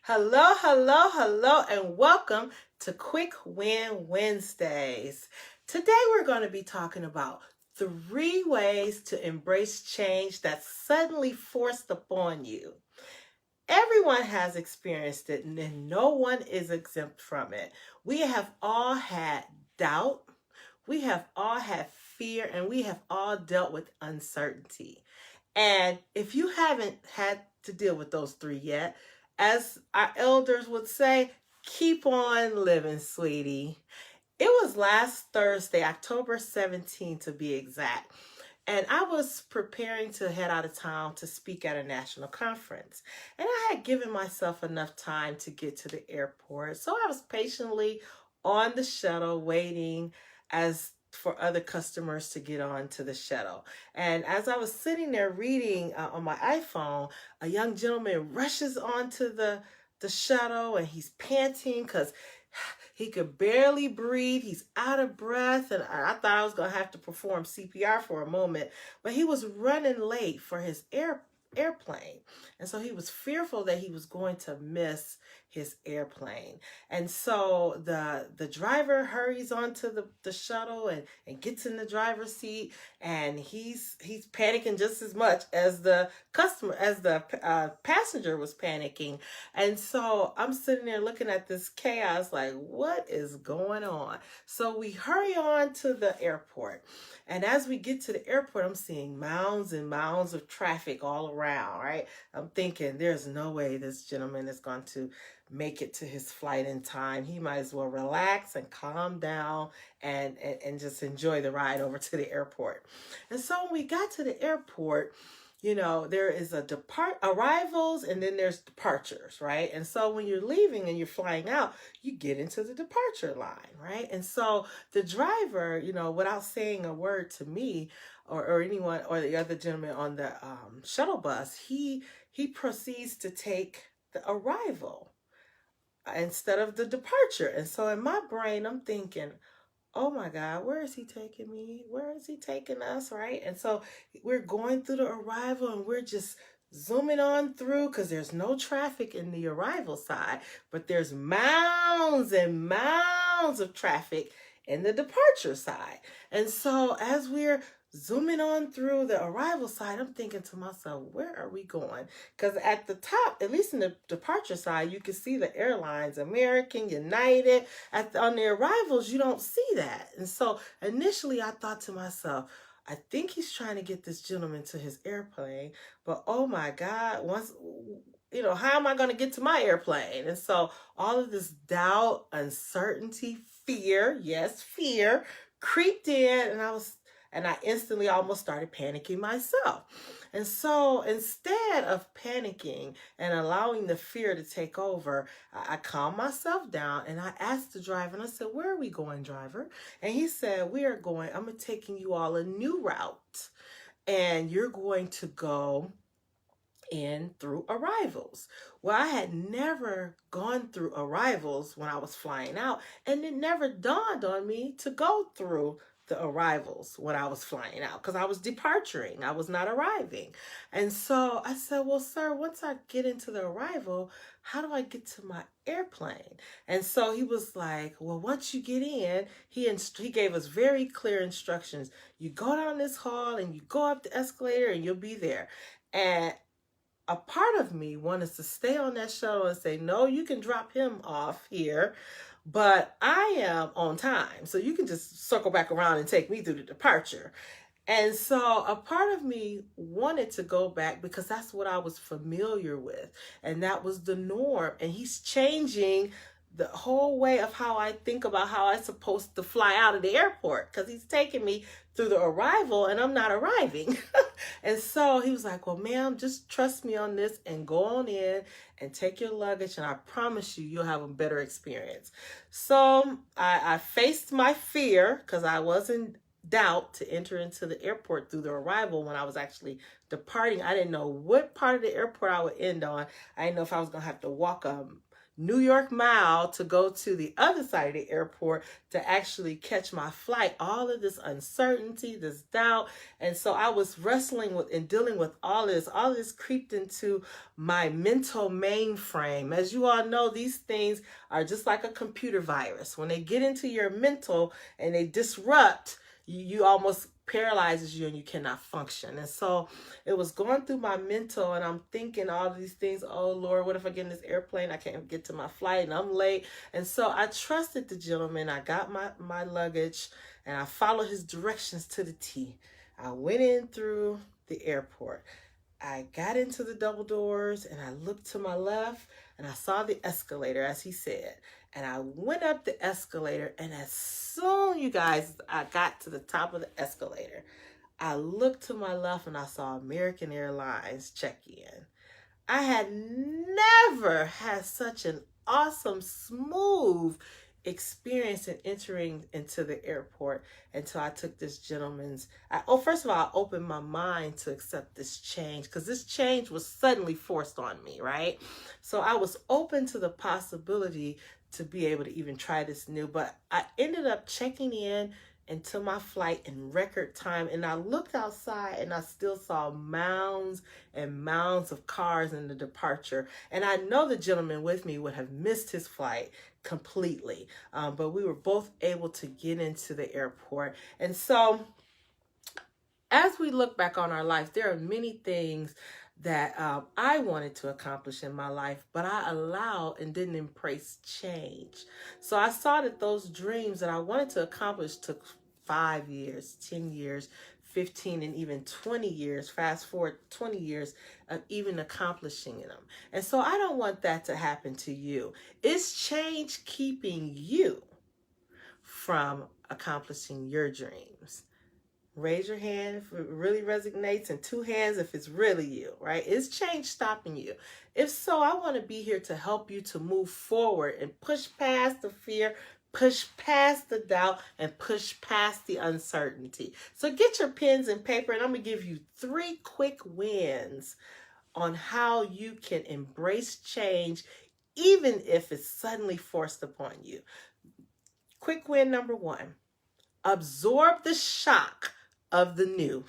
Hello, hello, hello, and welcome to Quick Win Wednesdays. Today we're going to be talking about 3 ways to embrace change that's suddenly forced upon you. Everyone has experienced it, and no one is exempt from it. We have all had doubt, we have all had fear, and we have all dealt with uncertainty. And if you haven't had to deal with those 3 yet, as our elders would say, keep on living, sweetie. It was last Thursday, October 17th to be exact. And I was preparing to head out of town to speak at a national conference. And I had given myself enough time to get to the airport. So I was patiently on the shuttle waiting as for other customers to get on to the shuttle. And as I was sitting there reading on my iPhone, a young gentleman rushes onto the shuttle and he's panting because he could barely breathe. He's out of breath. And I thought I was going to have to perform CPR for a moment. But he was running late for his airplane. And so he was fearful that he was going to miss his airplane. And so the driver hurries onto the shuttle and gets in the driver's seat. And he's panicking just as much as the passenger was panicking. And so I'm sitting there looking at this chaos like, what is going on? So we hurry on to the airport. And as we get to the airport, I'm seeing mounds and mounds of traffic all around, right? I'm thinking there's no way this gentleman is going to make it to his flight in time. He might as well relax and calm down and just enjoy the ride over to the airport. And so when we got to the airport, there is arrivals and then there's departures, right? And so when you're leaving and you're flying out, you get into the departure line, right? And so the driver, without saying a word to me or anyone or the other gentleman on the shuttle bus, he proceeds to take the arrival instead of the departure. And so in my brain, I'm thinking, oh my God, where is he taking me? Where is he taking us, right? And so we're going through the arrival and we're just zooming on through because there's no traffic in the arrival side, but there's mounds and mounds of traffic in the departure side. And so as we're zooming on through the arrival side, I'm thinking to myself, where are we going? Because at the top, at least in the departure side, you can see the airlines, American, United. On the arrivals, you don't see that. And so initially I thought to myself, I think he's trying to get this gentleman to his airplane, but oh my God, how am I going to get to my airplane? And so all of this doubt, uncertainty, fear, yes, fear, creeped in, and I instantly almost started panicking myself. And so instead of panicking and allowing the fear to take over, I calmed myself down and I asked the driver, and I said, where are we going, driver? And he said, I'm taking you all a new route. And you're going to go in through arrivals. Well, I had never gone through arrivals when I was flying out, and it never dawned on me to go through the arrivals when I was flying out because I was departuring. I was not arriving. And so I said, well, sir, once I get into the arrival, how do I get to my airplane? And so he was like, well, once you get in, he gave us very clear instructions. You go down this hall and you go up the escalator and you'll be there. And a part of me wanted to stay on that shuttle and say, no, you can drop him off here, but I am on time. So you can just circle back around and take me through the departure. And so a part of me wanted to go back because that's what I was familiar with. And that was the norm. And he's changing the whole way of how I think about how I'm supposed to fly out of the airport because he's taking me through the arrival and I'm not arriving. And so he was like, well, ma'am, just trust me on this and go on in and take your luggage. And I promise you'll have a better experience. So I faced my fear because I was in doubt to enter into the airport through the arrival when I was actually departing. I didn't know what part of the airport I would end on. I didn't know if I was going to have to walk New York Mile to go to the other side of the airport to actually catch my flight. All of this uncertainty, this doubt. And so I was wrestling with and dealing with all this. All this creeped into my mental mainframe. As you all know, these things are just like a computer virus. When they get into your mental and they disrupt, you almost paralyzes you and you cannot function. And so it was going through my mental, and I'm thinking all these things. Oh Lord, what if I get in this airplane? I can't get to my flight and I'm late. And so I trusted the gentleman. I got my luggage and I followed his directions to the T. I went in through the airport. I got into the double doors and I looked to my left and I saw the escalator, as he said. And I went up the escalator, and as soon, you guys, I got to the top of the escalator, I looked to my left and I saw American Airlines check in. I had never had such an awesome, smooth experience in entering into the airport until I took this gentleman's. First of all, I opened my mind to accept this change, because this change was suddenly forced on me, right? So I was open to the possibility to be able to even try this new, but I ended up checking in into my flight in record time, and I looked outside and I still saw mounds and mounds of cars in the departure. And I know the gentleman with me would have missed his flight completely, but we were both able to get into the airport. And so as we look back on our life, there are many things that I wanted to accomplish in my life, but I allowed and didn't embrace change. So I saw that those dreams that I wanted to accomplish took 5 years, 10 years, 15, and even 20 years, fast forward 20 years of even accomplishing them. And so I don't want that to happen to you. Is change keeping you from accomplishing your dreams? Raise your hand if it really resonates, and 2 hands if it's really you, right? Is change stopping you? If so, I want to be here to help you to move forward and push past the fear, push past the doubt, and push past the uncertainty. So get your pens and paper, and I'm going to give you 3 quick wins on how you can embrace change, even if it's suddenly forced upon you. Quick win number 1, absorb the shock of the new.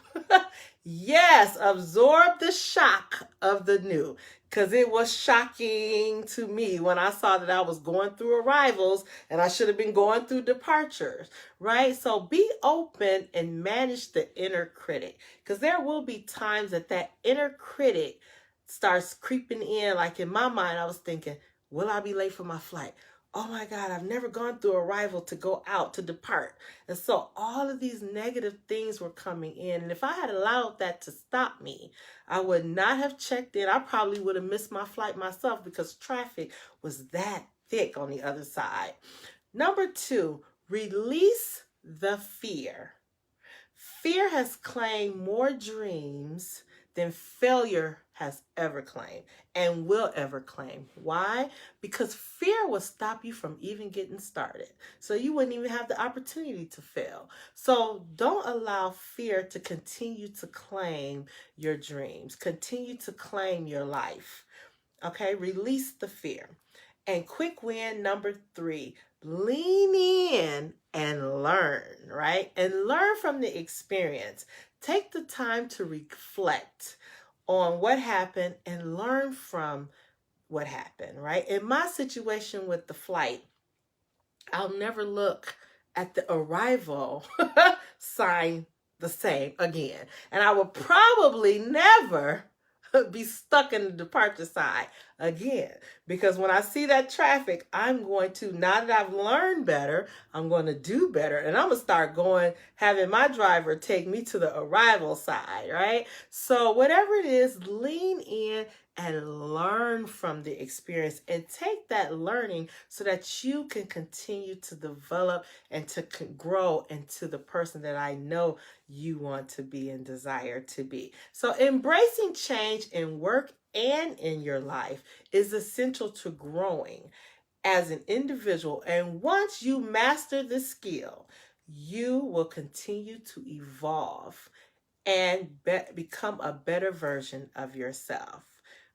Yes, absorb the shock of the new, because it was shocking to me when I saw that I was going through arrivals and I should have been going through departures, right? So be open and manage the inner critic, because there will be times that inner critic starts creeping in. Like in my mind, I was thinking, will I be late for my flight? Oh my God, I've never gone through arrival to go out, to depart. And so all of these negative things were coming in. And if I had allowed that to stop me, I would not have checked in. I probably would have missed my flight myself, because traffic was that thick on the other side. Number 2, release the fear. Fear has claimed more dreams than failure has ever claimed and will ever claim. Why? Because fear will stop you from even getting started. So you wouldn't even have the opportunity to fail. So don't allow fear to continue to claim your dreams. Continue to claim your life. Okay? Release the fear. And quick win number 3, lean in and learn, right? And learn from the experience. Take the time to reflect on what happened and learn from what happened, right? In my situation with the flight, I'll never look at the arrival sign the same again. And I will probably never be stuck in the departure side again, because when I see that traffic, I'm going to, now that I've learned better, I'm going to do better, and I'm going to start having my driver take me to the arrival side, right? So whatever it is, lean in and learn from the experience, and take that learning so that you can continue to develop and to grow into the person that I know you want to be and desire to be. So embracing change in work and in your life is essential to growing as an individual. And once you master the skill, you will continue to evolve and become a better version of yourself.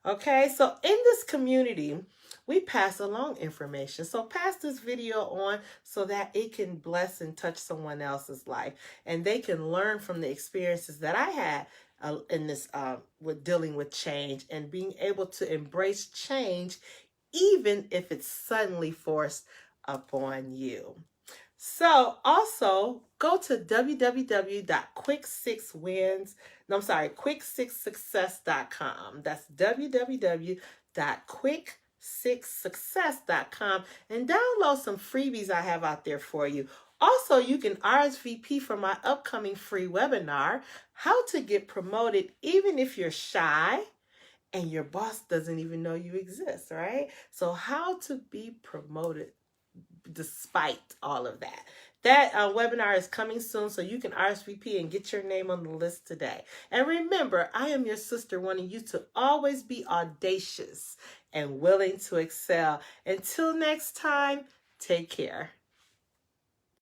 Okay, so in this community, we pass along information. So pass this video on so that it can bless and touch someone else's life, and they can learn from the experiences that I had in this with dealing with change and being able to embrace change, even if it's suddenly forced upon you. So also go to quick6success.com. That's www.quick6success.com, and download some freebies I have out there for you. Also, you can RSVP for my upcoming free webinar, How to Get Promoted Even If You're Shy and Your Boss Doesn't Even Know You Exist, right? So how to be promoted despite all of that. That webinar is coming soon, so you can RSVP and get your name on the list today. And remember, I am your sister, wanting you to always be audacious and willing to excel. Until next time, take care.